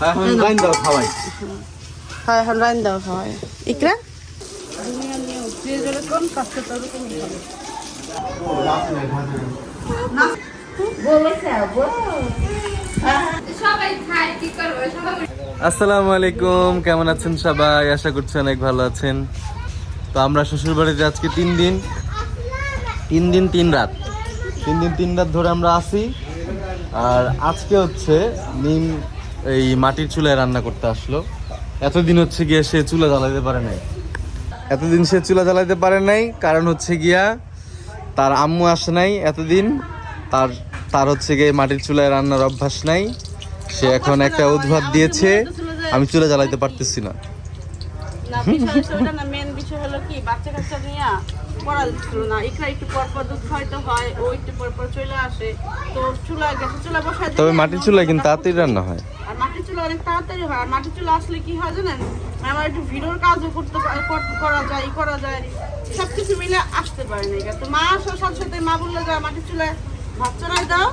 এখন রাইন দাও খাওয়াই। হ্যাঁ এখন রাইন দাও খাওয়াই। ইকরা আসসালামু আলাইকুম, কেমন আছেন সবাই? আশা করছি অনেক ভালো আছেন। তো আমরা শ্বশুর বাড়িতে আজকে 3 দিন 3 রাত ধরে আমরা আছি। আর আজকে হচ্ছে নিম এই মাটির চুলায় রান্না করতে আসলো। এতদিন হচ্ছে গিয়ে সে চুলা জ্বালাইতে পারে নাই, কারণ হচ্ছে গিয়া তার আম্মু আসে নাই এতদিন। তার হচ্ছে গিয়ে মাটির চুলায় রান্নার অভ্যাস নাই। সে এখন একটা অজুহাত দিয়েছে, আমি চুলা জ্বালাইতে পারতেছি না। মেন বিষয় হলো কি, বাচ্চা কাচ্চা নিয়ে পড়া দিচ্ছিল না। একটু পর দুধ খাইতে হয়, ও একটু পর চলে আসে। তো গ্যাসের চুলা বসায়, তবে মাটির চুলায় কিন্তু তাড়াতাড়ি রান্না হয়। আর মাটির চুলা অনেক তাড়াতাড়ি হয়। আর মাটির চুলা আসলে কি হয় জানেন, আমার একটু ভিডিওর কাজও করা যায় সবকিছু মিলে আসতে পারে না। তো মা আসার সাথে সাথে মা বললো যে মাটির চুলায় ভাত চড়াই দাও।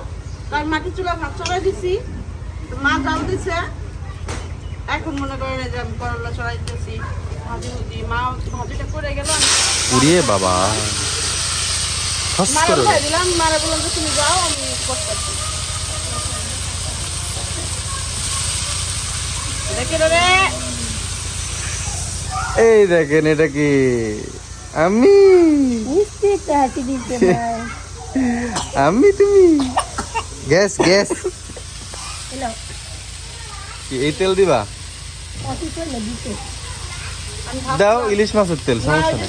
কারণ মাটির চুলা ভাত চড়াই দিছি, মা জাল দিছে। এখন মনে করেন যে আমি করলা চড়াই দিতেছি, মা ভাজিটা করে গেল, পুড়িয়ে বাবা মারা দিলাম। মারা বললাম যে তুমি যাও, আমি করতেছি। এই দেখেন, এটা কি আমি তুমি গ্যাস এই তেল দিবা? দাও ইলিশ মাছের তেল, সমস্যা নেই।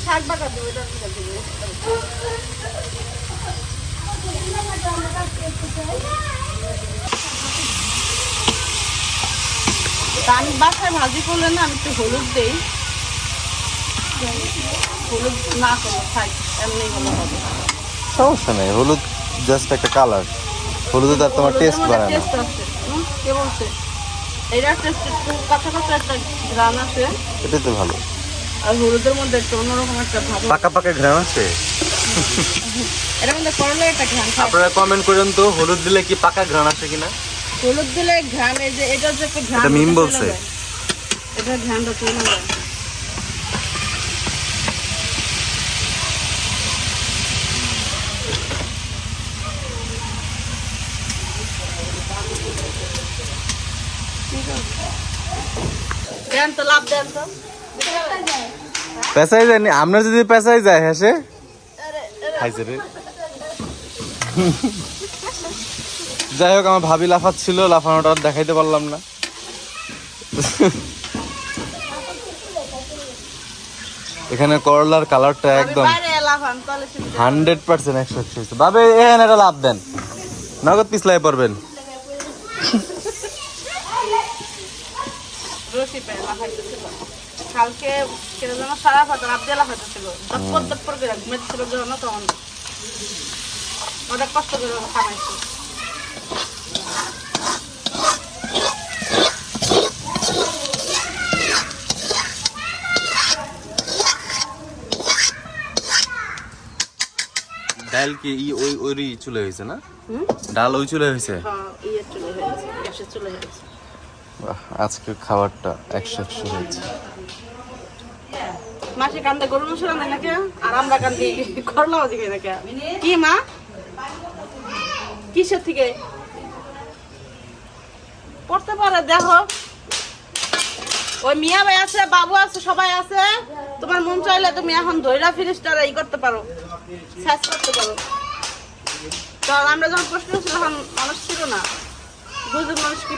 আমি বাসায় ভাজি করলে না, আমি একটু হলুদ দেই। হলুদ না করলে খাই, এমনি হলো হবে, সমস্যা নেই। হলুদ জাস্ট একটা কালার, হলুদে তার তোমার টেস্ট বাড়ায় না। কে বলছে? এইটার টেস্ট একটু কাঁচা কাঁচা একটা ঘ্রাণ আসে, এটাই তো ভালো। আর হলুদের মধ্যে একটা অন্যরকম একটা ভাব, পাকা ঘ্রাণ আছে। এটার মধ্যে করলে একটা ঘ্রাণ। আপনারা কমেন্ট করেন তো, হলুদ দিলে কি পাকা ঘ্রাণ আসে কিনা? হলুদ দিলে ঘ্রাণ, এই যে এটা যে একটা ঘ্রাণ, এটা মিম বলছে, এটা ঘ্রাণটা চলে যায়। দেন তো, লাভ দেন তো। পেঁচাই যায়নি, আমরা যদি পেঁচাই যায় হেসে খাইছে রে। যাই হোক, আমার ভাবি লাফাচ্ছিল, লাফানোটা আর দেখাইতে পারলাম না। এখানে করলার কালারটা একদম 100% 100 ভাবে। এখানে একটা লাভ দেন, নগদ পিছলাই পড়বেন। কালকে সারা ফাটা রাত দিয়ে লাফাইতেছিল, দপ্পর করে ঘুমাইতেছিল যখন, তখন অনেক কষ্ট করে খামাইছে। ডাল কি ওই চুলে হয়েছে না? ডাল ওই চুলে হয়েছে। আজকে খাবারটা 100 হয়েছে। মাসে কান্দে গরু মাংস রান্না নাকি, আর আমরা কান্দি করলা ভাজি খাই নাকি। কি মা, কিসের থেকে পড়তে পারে? দেখো, ওই মিয়া ভাই আছে, বাবু আছে, সবাই আছে। তোমার মন চাইলে তুমি এখন ধৈরা ফিরিসটা ই করতে পারো, সার্চ করতে পারো। কারণ আমরা যখন প্রশ্ন ছিল, তখন মানুষ ছিল না, বুঝুন মানুষ কি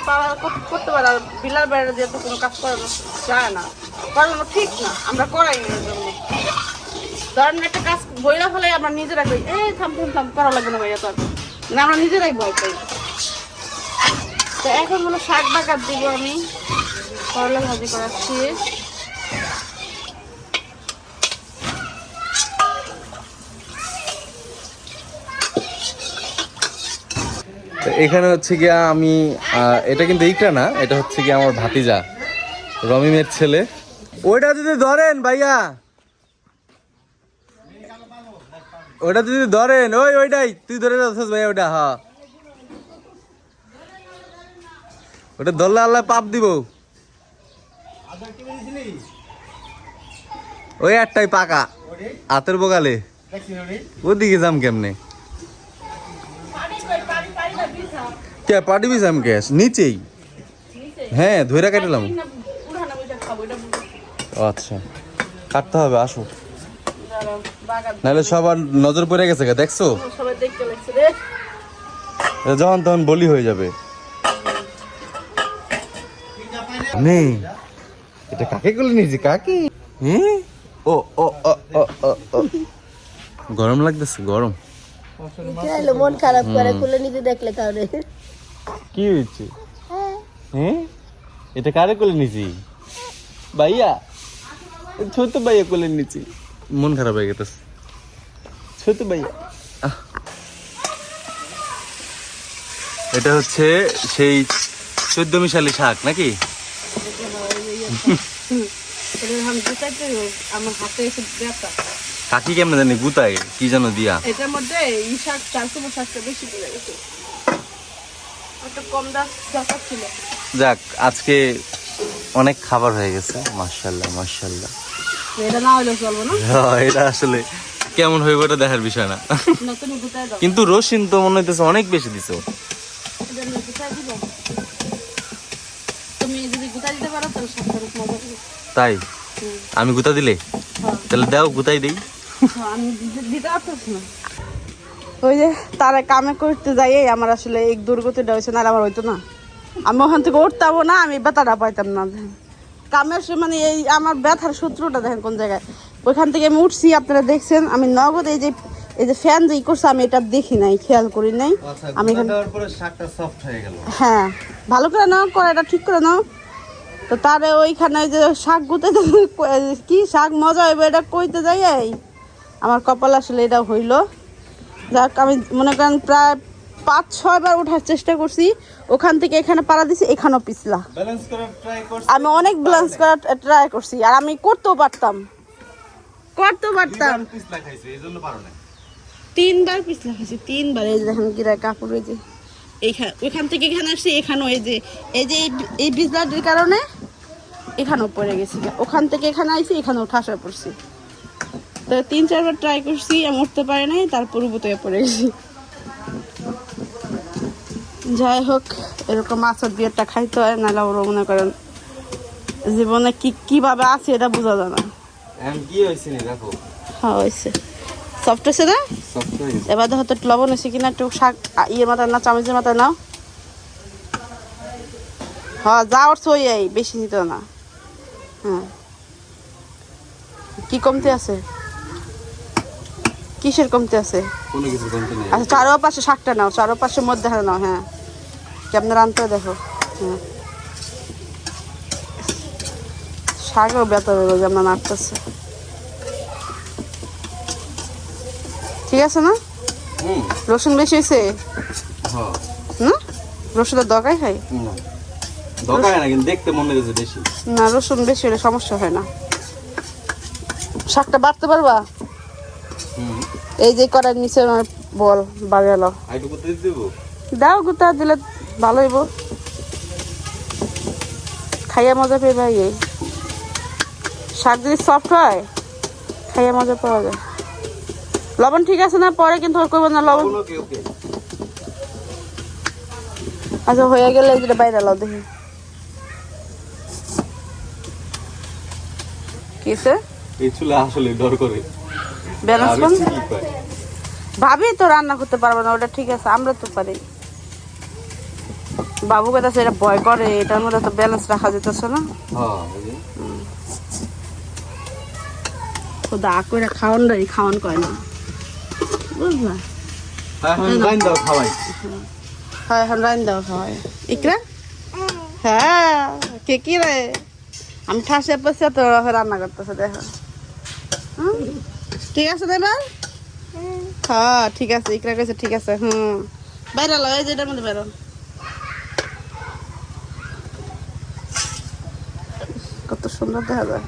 করতে পারে। আর বিলার বাইরে যেহেতু কোনো কাজ করানো যায় না, করানো ঠিক না, আমরা করাই না। এর জন্য ধরেন একটা কাজ বইলা ফেলে আমরা নিজেরা কই, থাম করা লাগবে না ভাইয়া, তো না, আমরা নিজেরাই ভয় পাই। তো এখন হলো শাক বাগার দিব, আমি করলা ভাজি করাচ্ছি। এখানে হচ্ছে গিয়া আমি এটা কিন্তু এইটা না, এটা হচ্ছে গিয়া আমার ভাতিজা রমিমের ছেলে। ওইটা যদি ধরেন ভাইয়া, ওটা যদি ধরেন, ওইটাই তুই ধরে যাচ্ছিস ভাইয়া, ওটা। হ্যাঁ, ওটা ধরলে আল্লাহ পাপ দিব। ওই একটাই পাকা হাতের বোগালে, ওদিকে যাম কেমনে? কে পাটি বিছাম গ্যাস নিচেই? হ্যাঁ ধইরা কাটলাম। আচ্ছা কাটতে হবে, আসো নাহলে সবার নজর পড়ে গেছে গা, দেখছো যখন তখন বলি হয়ে যাবে। নেই এটা কাকে করলে নিয়েছি? কাকে? হ্যাঁ ও ও ও ও ও ও। গরম লাগতেছে, গরম। মন খারাপ করে খুলে নিতে দেখলে কাউরে। কি হয়েছে? হ্যাঁ এটা কারে কোলে নিছি? ভাইয়া, ছোট ভাইয়া কোলে নিছি। মন খারাপ হয়ে গেছে, ছোট ভাইয়া। এটা হচ্ছে সেই 14 মিশালি শাক নাকি? আমার হাতে এসে ব্যথা। কাকি কেমন জানি গুতায় কি যেন দিয়া। এটার মধ্যে এই শাক, চালকুমো শাকটা বেশি পড়ে গেছে, একটা কম দরকার ছিল। যাক আজকে অনেক খাবার হয়ে গেছে, মাশাআল্লাহ মাশাআল্লাহ। এটা না হলে চলবো না। হ্যাঁ এটা আসলে কেমন হইব এটা দেখার বিষয় না। নতুন গুতায় দাও। কিন্তু রসিন তো মনে হইতেছে অনেক বেশি দিছো। এটা নিয়ে গুতায় দিব। তুমি যদি গুতায় দিতে পারো তাহলে শাকটা খুব মজা হবে। তাই আমি গুতা দিলে? তাহলে দাও গুতাই দেই। আমি দিতে পারতেছি না। ওই যে তারা কামে করতে যাই আমার আসলে এই দুর্গতিটা হয়েছে, না আমার হইতো না। আমি ওখান থেকে উঠতামও না, আমি ব্যথাটা পাইতাম না। কামের মানে এই আমার ব্যথার সূত্রটা দেখেন কোন জায়গায়। ওইখান থেকে আমি উঠছি, আপনারা দেখছেন আমি নগদ এই যে ফ্যান যে করছে আমি এটা দেখি নাই, খেয়াল করি নাই। আমি হ্যাঁ ভালো করে নাও, কড়াইটা ঠিক করে নাও। তো তারে ওইখানে যে শাক গুতে কি শাক মজা হইবে এটা কইতে যাই আমার কপাল আসলে এটা হইলো। যাক আমি মনে করেন প্রায় 5-6 বার ওঠার চেষ্টা করছি, ওখান থেকে এখানে পাড়া দিছি, এখানেও পিছলা। আমি অনেক ব্যালেন্স করার ট্রাই করছি, আর আমি করতেও পারতাম। 3 বার পিছলা খাইছি, 3 বার। এই যে দেখেন গিরা কাপড়, এই যে ওইখান থেকে এখানে আসছি, এখানেও এই পিছলাটির কারণে এখানেও পড়ে গেছি। ওখান থেকে এখানে আইছি, এখানেও ঠাসা পড়ছি। তো 3-4 বার ট্রাই করছি, আমি উঠতে পারি নাই, তারপর উবুতে পড়ে গেছি। যাই হোক এরকম মাছের বিয়েটা খাইতে হয়, নাহলে ওরা মনে করেন জীবনে কিভাবে আছে এটা বোঝা যায় না। হ্যাঁ হয়েছে, সফট হয়েছে না? এবার দেখো তো লবণ হয়েছে কিনা, একটু শাক ইয়ের মাথায় না, চামচের মাথায় নাও। হ্যাঁ যা উঠছে ওই বেশি নিত না। হ্যাঁ কি কমতে আছে? কিসের কমতে আছে? আচ্ছা চারোপাশে শাকটা নাও, চারোপাশে মধ্যে নাও। হ্যাঁ কেমন রানতে দেখো। হ্যাঁ শাকও বেতন যেমন নাড়তেছে, ঠিক আছে না? রসুন বেশি হয়েছে না? রসুনের দরকার হয় না, রসুন বেশি হলে সমস্যা হয় না। শাকটা বাড়তে পারবা? এই যে করার নিচে বল বাড়ালো দাও, গুতা দিলে ভালো হইব, খাইয়া মজা পেয়ে ভাই। এই শাক যদি সফট হয় খাইয়া মজা পাওয়া যায়। লবণ ঠিক আছে না? পরে কিন্তু করবো না লবণ। আচ্ছা হয়ে গেলে যেটা বাইরে লাও দেখি কিসে আসলে ডর করে ভাবি তো রান্না করতে পারবে না, ওটা ঠিক আছে, আমরা তো পারি। বাবু কাছে এটা ভয় করে, এটার মধ্যে তো ব্যালেন্স রাখা যেতেছে না। খোদা করে খাওয়ান কয় না, বুঝলা? হ্যাঁ এখন রাইন দাও খাওয়াই। ইকরা হ্যাঁ কে কি রে, আমি ঠাসে পয়সা তো রান্না করতেছে দেখো। ঠিক আছে না এবার? হ্যাঁ ঠিক আছে, ইকরা কইছে ঠিক আছে। বাইরে লো, এই যেটার মধ্যে বেরো। কত সুন্দর দেখা যায়,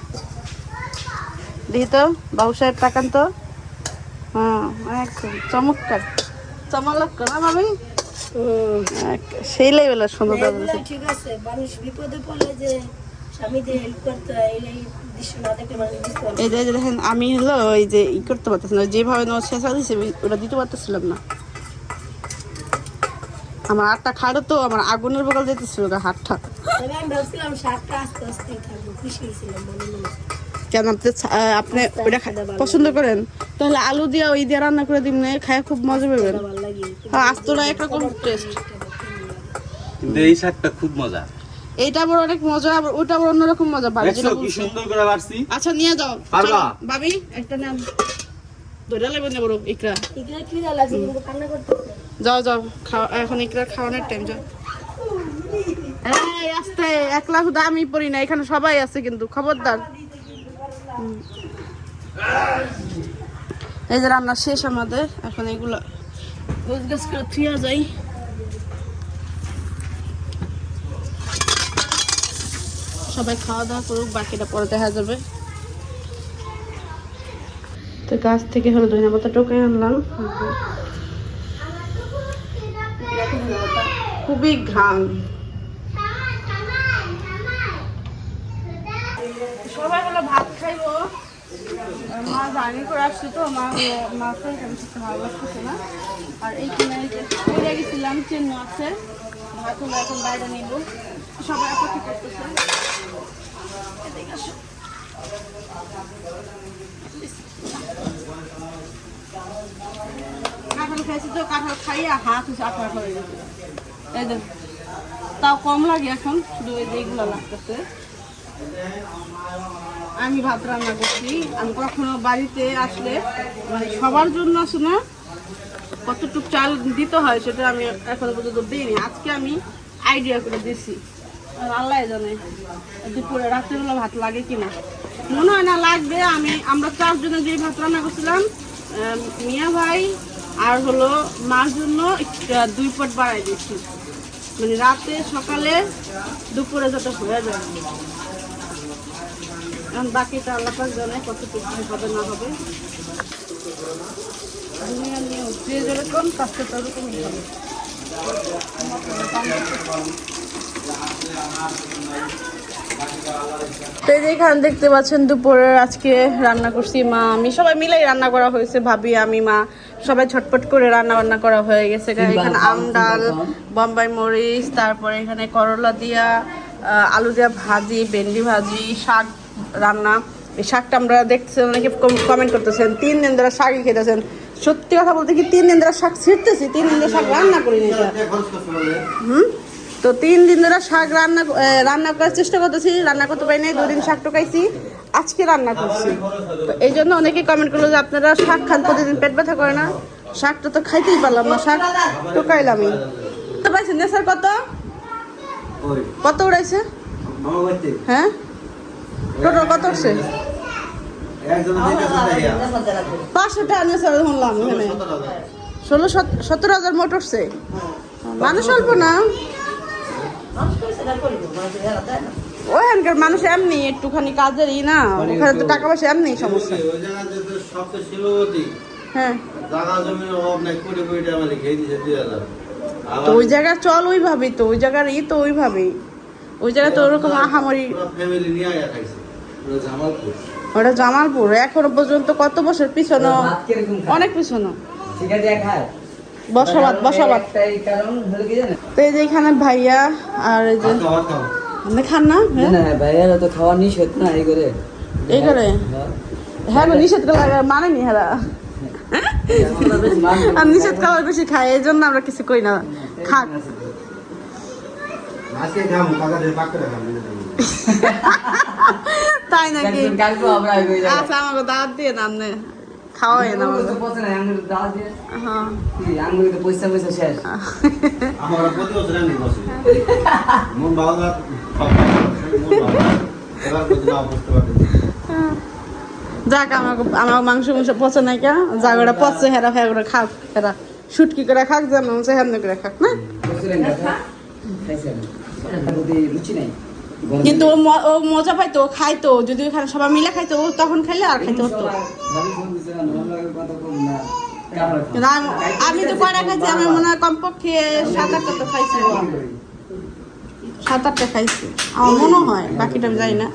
দেখি তো বাবু সাহেব তাকান তো। একদম চমৎকার, চমৎকার না ভাবি? সেই লেভেলের সুন্দর এগুলো ঠিক আছে, মানুষ বিপদে পড়লে যে স্বামীদের হেল্প করতে হয়, এই দৃশ্য না দেখলে মানুষ বুঝতে পারবে না। এই যে দেখেন আমি হলো ওই যে ই করতে পারতেছি না, যেভাবে নোট শেষা দিয়েছে ওটা দিতে পারতেছিলাম না। আমার হাতটা খাড়ো তো, আমার আগুনের বগল যেতেছিল হাতটা। তবে আমি ভাবছিলাম শাকটা আস্তে আস্তেই থাকবো, খুশি হয়েছিলাম মনে মনে। কেন আপনি ওইটা পছন্দ করেন? তাহলে আলু দিয়া ওই দিয়ে রান্না করে দিন, খায় খুব মজা পাবেন। ভালো লাগে। হ্যাঁ, আস্তটা একরকম টেস্ট। কিন্তু এই শাকটা খুব মজা। এইটা আবার অনেক মজা, আবার ওটা আবার অন্যরকম মজা। ভাবি যেটা দেখছো কি বলছে। সুন্দর করে বাড়ছি। আচ্ছা নিয়ে যাও। পারবা? চলো, ভাবি একটা নেন। ধরে লাগবে না বড় ইকরা। এগুলো কি লাগছে কিন্তু কান্না করতেছে। যাও যাও, খাও এখন, ইকরা খাওয়ানোর টাইম। যাও এই আস্তে, একলা শুধু আমি পড়ি না, এখানে সবাই আছে কিন্তু, খবরদার। এই যে রান্না শেষ আমাদের, এখন এগুলো গোছগাছ করে থুয়া যাই। সবাই খাওয়া দাওয়া করুক, বাকিটা পরে দেখা যাবে। তো গাছ থেকে হলো ধনিয়া পাতা টোকাই আনলাম। খুবই ঘাম। সবাই হলো ভাত খাইবো। মা জার্নি করে আসছে তো, মাছ ভালো লাগতেছে না। আর এইখানে পড়ে গেছিলাম, চেন্ন আছে, ভাত হলো এখন বাইরে নিব। সবাই অপেক্ষা করতেছে। এদিকে আসো। কাঁঠাল খাইছি তো, কাঁঠাল খাইয়ে হাত হচ্ছে আঠার হয়ে গেছে। এই দেখ, তাও কম লাগে এখন, শুধু এই যে এইগুলো লাগতেছে। আমি ভাত রান্না করছি। আমি কখনো বাড়িতে আসলে মানে সবার জন্য আছে না, কতটুকু চাল দিতে হয় সেটা আমি এখনো পর্যন্ত দিইনি। আজকে আমি আইডিয়া করে দিছি, আর আল্লাহ জানে দুপুরে রাত্রেবেলা ভাত লাগে কিনা। মনে হয় না লাগবে। আমরা 4 জনে যে ভাত রান্না করছিলাম, মিয়া ভাই আর হলো মার জন্য 2 পট বাড়াই দিচ্ছি, মানে রাতে সকালে দুপুরে যাতে হয়ে যায়। এখন বাকিটা আল্লাহ পাক জানে কতটুকু হবে না হবে। দুনিয়ার নিয়ম, যে যেরকম কাজটা তরকমই হবে। তো যেখানে দেখতে পাচ্ছেন দুপুরের আজকে রান্না করছি মা আমি, সবাই মিলেই রান্না করা হয়েছে। ভাবি, আমি, মা সবাই ছটপট করে রান্না বান্না করা হয়ে গেছে। এখানে আম ডাল, বোম্বাই মরিচ, তারপরে এখানে করলা দিয়া, আলু দিয়া ভাজি, ভেন্ডি ভাজি, শাক রান্না। এই শাকটা আমরা দেখতেছি, অনেকে কমেন্ট করতেছেন 3 দিন ধরে শাকই খেতেছেন। সত্যি কথা বলতে কি 3 দিন ধরে শাক ছিঁড়তেছি, 3 দিন ধরে শাক রান্না করিনি। তো 3 দিন ধরে শাক রান্না করার চেষ্টা করতেছি, রান্না করতে পারি নাই। 2 দিন শাক টোকাইছি, আজকে রান্না করছি। তো এই জন্য অনেকে কমেন্ট করলো যে আপনারা শাক খান, প্রতিদিন পেট ব্যথা করে না। শাকটা তো খাইতেই পারলাম না, শাক টোকাইলামই। তো পাইছেন না স্যার? কত উড়াইছে? হ্যাঁ, টোটাল কত উঠছে? 500 টাকা নিয়ে স্যার শুনলাম এখানে। 16-17 হাজার মোট উঠছে। মানুষ অল্প না, ওখানকার মানুষ এমনি একটুখানি কাজের না, ওখানে তো টাকা পয়সা এমনি সমস্যা। হ্যাঁ, তো ওই জায়গায় চল ওইভাবেই, তো ওই জায়গার তো ওইভাবেই, ওই জায়গায় তো ওরকম আহামরি। ওটা জামালপুর। এখনো পর্যন্ত কত বছর পিছনো, অনেক পিছনো বসাবাদ। তো এই যে এখানে ভাইয়া আর এই যে আপনি খান না? ভাইয়া তো খাওয়া নিষেধ না, এই করে হ্যাঁ নিষেধ করে মানেনি হেরা। আর নিষেধ খাওয়ার বেশি খায়, এই জন্য আমরা কিছু কই না, খাক। তাই নাকি? আচ্ছা, আমাকে দাওয়াত দিয়ে না, আপনি খাওয়াই না পয়সা শেষ। যাক, আমার মাংস পচে নাই কে, জাগড়া পচে হেরা ফেরা করে খাক, হেরা শুটকি করে খাক, যেন হেমনে করে খাক না। কিন্তু ও মজা পাইতো, খাইতো। যদি ওখানে সবাই মিলে খাইতো, ও তখন খাইলে আর খাইতে হতো। কিন্তু আমি তো কয়টা খাইছি, আমি মনে হয় কমপক্ষে 7-8টা তো খাইছি, 7-8টা খাইছি আমার মনে হয়, বাকিটা আমি জানি না,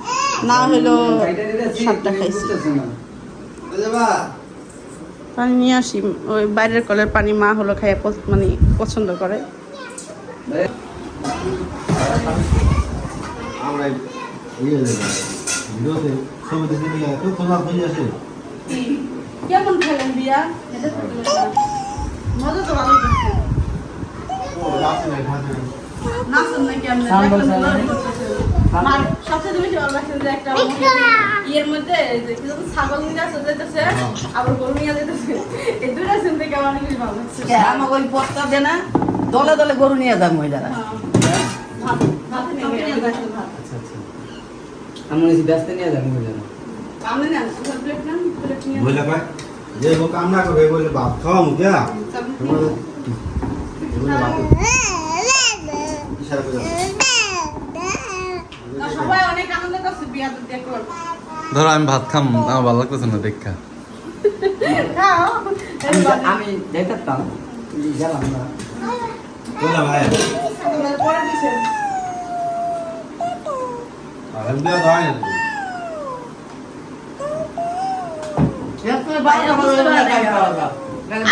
না হইলো 7টা খাইছি। পানি নিয়ে আসি, ওই বাইরের কলের পানি মা হলো খাইয়া মানে পছন্দ করে। কেমন খেলেন বিয়া? মজা তো ভালো করছে। নাচুন নাকি আমরা? মার সবচেয়ে বেশি ভালো লাগছে যে একটা ইয়ের মধ্যে ছাগল নিয়ে আসতে যেতেছে, আবার গরু নিয়ে যেতেছে, এই দুইটা সিন থেকে আমার অনেক বেশি ভালো লাগছে। আমাকে ওই পথটা দে না, দলে দলে গরু নিয়ে যান মহিলারা। আমি ব্যস্ত নিয়ে যাবো বুঝলাম বলে কয় যে ও কাম না করে বলে বাপ খাওয়া মুখে সবাই অনেক আনন্দ করছে বিয়া তো দেখো। ধরো আমি ভাত খাম, আমার ভালো লাগতেছে না দেখা। আমি যাইতাম গেলাম না বলে ভাই পরে দিছে আর বিয়া হয় না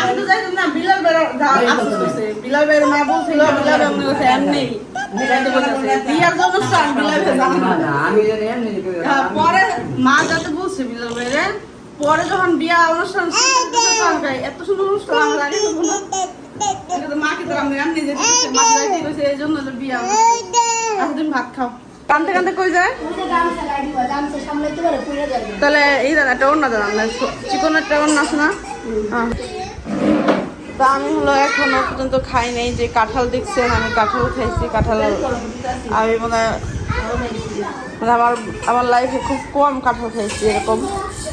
আমি তো যাইতাম না, বিলাল বের আফসোস করছে, বিলাল বের মা বলছিল, বিলাল বের মনে করছে এমনি যাইতে বলতেছে বিয়ার যে অনুষ্ঠান বিলাল বের জানে না। আমি জানি এমনি হ্যাঁ, পরে মা যাতে বলছে বিলাল বেরে, পরে যখন বিয়া অনুষ্ঠান শেষ হইতেছে তখন কয়, এত সুন্দর অনুষ্ঠান আমার আগে তো বলো, কিন্তু মাকে তো আমি এমনি যেতে দিচ্ছে, মা যাইতে কইছে এই জন্য হলো বিয়া অনুষ্ঠান। আচ্ছা তুমি ভাত খাও। কানতে কানতে কই যায়? তাহলে এই দাদা একটা অন্য দাদা চিকন একটা অন্য আছে না? হ্যাঁ। তা আমি হলো এখনো পর্যন্ত খাই নাই, যে কাঁঠাল দেখছেন আমি কাঁঠাল খাইছি, কাঁঠাল আমি মানে আমার লাইফে খুব কম কাঁঠাল খাইছি, এরকম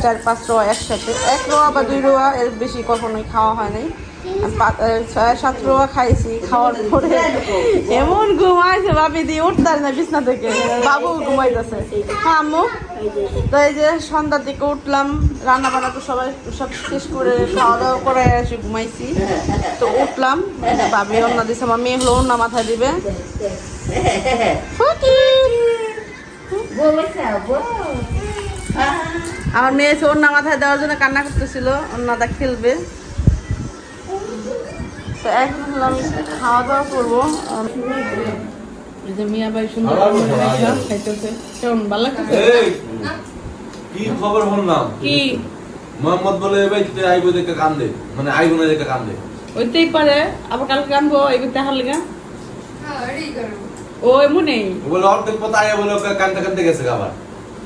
4-5 রোয়া একসাথে, 1 রোয়া বা 2 রোয়া, এর বেশি কখনোই খাওয়া হয় নাই। 6-7 রোয়া খাইছি, খাওয়ার পরে এমন ঘুমাইছে বাপি দিয়ে উঠতার না বিছনা থেকে, বাবু ঘুমাইতেছে। হ্যাঁ আম্মু, তো এই যে সন্ধ্যার দিকে উঠলাম, রান্না বান্না তো সব শেষ করে খাওয়া দাওয়া করে এসে ঘুমাইছি, তো উঠলাম, ভাবি ওন্না দিছে, আমার মেয়ে হলো ওন্না মাথায় দিবে। আমার মেয়ে এসে ওন্না মাথায় দেওয়ার জন্য কান্না করতেছিল, ওন্নাটা খেলবে। তো এখন হলো আমি খাওয়া দাওয়া করবো। মিয়া ভাই সুন্দর খাইতেছে, কেমন ভালো লাগতেছে? কি খবর বললাম কি মোহাম্মদ বলে ভাই তুই আইবো দেখে কান্দে, মানে আইবো না দেখে কান্দে। ওইতেই পারে, আবার কালকে আনবো এগুলো দেখার লেগা। ও এমন নেই, ও বলে অর্ধেক পথ আইয়া বলে ওকে কান্দতে কান্দতে গেছে আবার।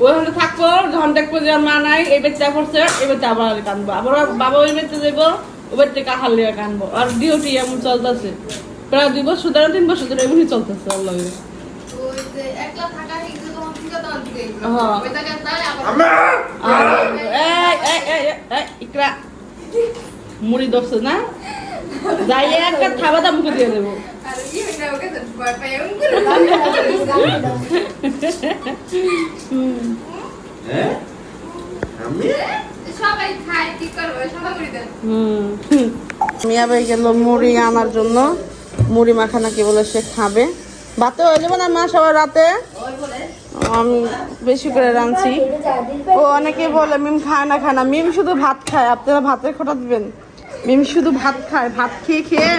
ওই হলে থাকবো, যখন দেখবো যে মা নাই, এই বেচা করছে, এই বেচা আবার কানবো, আবার বাবা ওই বেচতে যাবো, ওই বেচতে কাহার লেগা কানবো। আর ডিউটি এমন চলতেছে প্রায় 2 বছর ধরে 3 বছর ধরে এমনই চলতেছে। আল্লাহ ইকরা মুড়ি ধরছে না, যাই একটা থাবা দাম মুখে দিয়ে দেবো। মিয়া ভাই গেল মুড়ি আনার জন্য, মুড়ি মাখা নাকি বলে সে খাবে। ভাতে হয়ে যাবে না মা সবার রাতে? আমি বেশি করে রাঁধছি। ও অনেকে বলে মিম খায় না, মিম শুধু ভাত খায়। আপনারা ভাতের খোটা দিবেন? মিম শুধু ভাত খায়, ভাত খেয়ে খেয়ে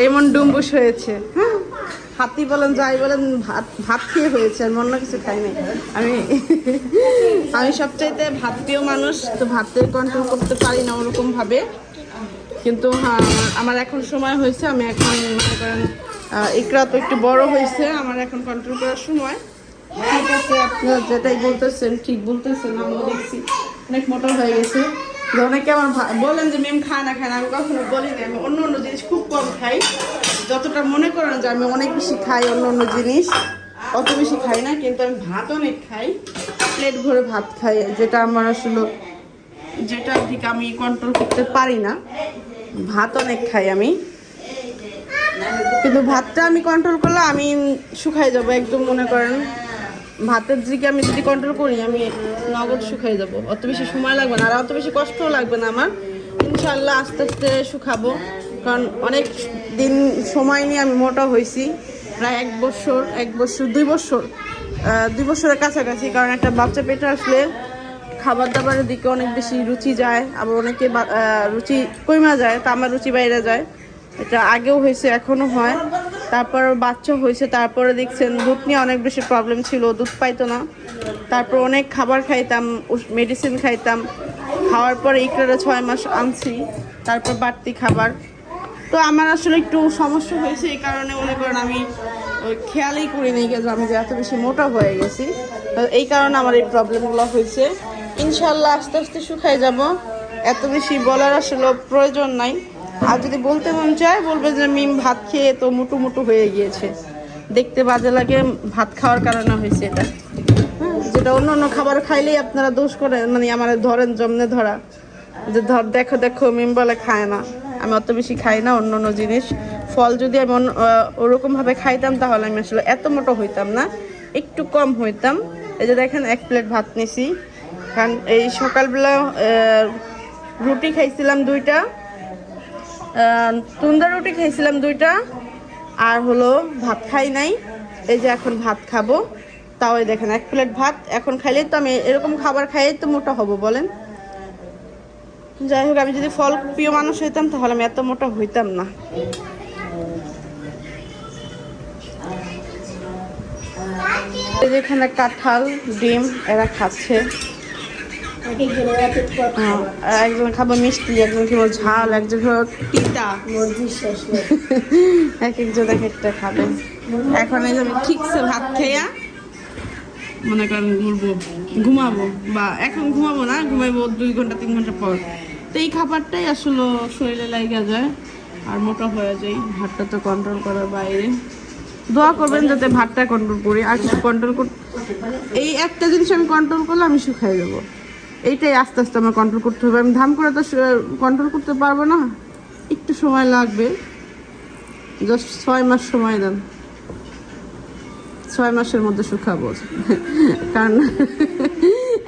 এমন ডুম্বুস হয়েছে। হ্যাঁ, হাতি বলেন যাই বলেন, ভাত খেয়ে হয়েছে, আর অন্য কিছু খাই নাই। আমি সবচাইতে ভাত প্রিয় মানুষ, তো ভাতের কন্ট্রোল করতে পারি না ওরকম ভাবে। কিন্তু হ্যাঁ, আমার এখন সময় হয়েছে, আমি এখন মনে করেন ইকরা তো একটু বড় হয়েছে, আমার এখন কন্ট্রোল করার সময়। ঠিক আছে, আপনারা যেটাই বলতেছেন ঠিক বলতেছেন, আমি দেখছি অনেক মোটা হয়ে গেছে। অনেকে আমার বলেন যে মেম খায় না, আমি কখনো বলি না। আমি অন্য অন্য জিনিস খুব কম খাই, যতটা মনে করেন যে আমি অনেক বেশি খাই অন্য অন্য জিনিস, অত বেশি খাই না। কিন্তু আমি ভাত অনেক খাই, প্লেট ভরে ভাত খাই, যেটা আমার আসলে যেটা ঠিক আমি কন্ট্রোল করতে পারি না। ভাত অনেক খাই আমি, কিন্তু ভাতটা আমি কন্ট্রোল করলে আমি শুকাই যাবো একদম। মনে করেন ভাতের দিকে আমি যদি কন্ট্রোল করি, আমি নগদ শুকাই যাবো, অত বেশি সময় লাগবে না, আর অত বেশি কষ্টও লাগবে না আমার। কিন্তু ইনশাল্লাহ আস্তে আস্তে শুকাবো, কারণ অনেক দিন সময় নিয়ে আমি মোটা হয়েছি, প্রায় 1 বছর 2 বছরের কাছাকাছি। কারণ একটা বাচ্চা পেটে আসলে খাবার দাবারের দিকে অনেক বেশি রুচি যায়, আবার অনেকে রুচি কমা যায়, তা আমার রুচি বাইরে যায়। এটা আগেও হয়েছে, এখনো হয়। তারপর বাচ্চা হয়েছে, তারপরে দেখছেন দুধ নিয়ে অনেক বেশি প্রবলেম ছিল, দুধ পাইতো না। তারপর অনেক খাবার খাইতাম, মেডিসিন খাইতাম, খাওয়ার পরে ইকরারে 6 মাস আনছি, তারপর বাড়তি খাবার। তো আমার আসলে একটু সমস্যা হয়েছে, এই কারণে মনে করেন আমি ওই খেয়ালই করিনি যে আমি যে এত বেশি মোটা হয়ে গেছি। তো এই কারণে আমার এই প্রবলেমগুলো হয়েছে। ইনশাল্লাহ আস্তে আস্তে শুকাই যাব, এত বেশি বলার আসলে প্রয়োজন নাই। আর যদি বলতে মন চায় বলবে যে মিম ভাত খেয়ে তো মুটু মুটু হয়ে গিয়েছে, দেখতে বাজে লাগে, ভাত খাওয়ার কারণে হয়েছে এটা। হ্যাঁ, যেটা অন্য অন্য খাবার খাইলেই আপনারা দোষ করেন, মানে আমার ধরেন জমনে ধরা যে দেখো দেখো মিম বলে খায় না। আমি অত বেশি খাই না অন্য অন্য জিনিস। ফল যদি আমি ওরকমভাবে খাইতাম তাহলে আমি আসলে এত মোটা হইতাম না, একটু কম হইতাম। এই যে দেখেন 1 প্লেট ভাত নিছি, কারণ এই সকালবেলা রুটি খাইছিলাম 2টা, তুন্দা রুটি খাইছিলাম 2টা, আর হলো ভাত খাই নাই। এই যে এখন ভাত খাবো, তাও এই দেখেন 1 প্লেট ভাত এখন খাইলে তো আমি এরকম খাবার খাইয়ে তো মোটা হব বলেন। যাই হোক, আমি যদি ফল প্রিয় মানুষ হইতাম তাহলে আমি এত মোটা হইতাম না। এই যে এখানে কাঁঠাল, ডিম এরা খাচ্ছে। একজন খাবো মিষ্টি, একজন খাবো ঝাল, একজন খাবো তিতা, এক একজন এক একটা খাবে। এখন এই যে আমি ঠিকছে ভাত খেয়া মনে করেন বলবো ঘুমাবো, বা এখন ঘুমাবো না, ঘুমাবো 2 ঘন্টা 3 ঘন্টা পর। তো এই খাবারটাই আসলে শরীরে লাগা যায় আর মোটা হয়ে যায়। ভাতটা তো কন্ট্রোল করার বাইরে। দোয়া করবেন যাতে ভাতটা কন্ট্রোল করি, আর কিছু কন্ট্রোল এই একটা জিনিস আমি কন্ট্রোল করলে আমি শুকাই যাবো। এইটাই আস্তে আস্তে আমার কন্ট্রোল করতে হবে। আমি ধাম করে তো কন্ট্রোল করতে পারবো না, একটু সময় লাগবে। জাস্ট 6 মাস সময় দেন, 6 মাসের মধ্যে শুকাবো। কারণ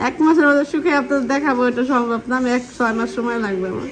1 মাসের মধ্যে শুকিয়ে আপনাদের দেখাবো এটা সম্ভব না, আমি 6 মাস সময় লাগবে আমার।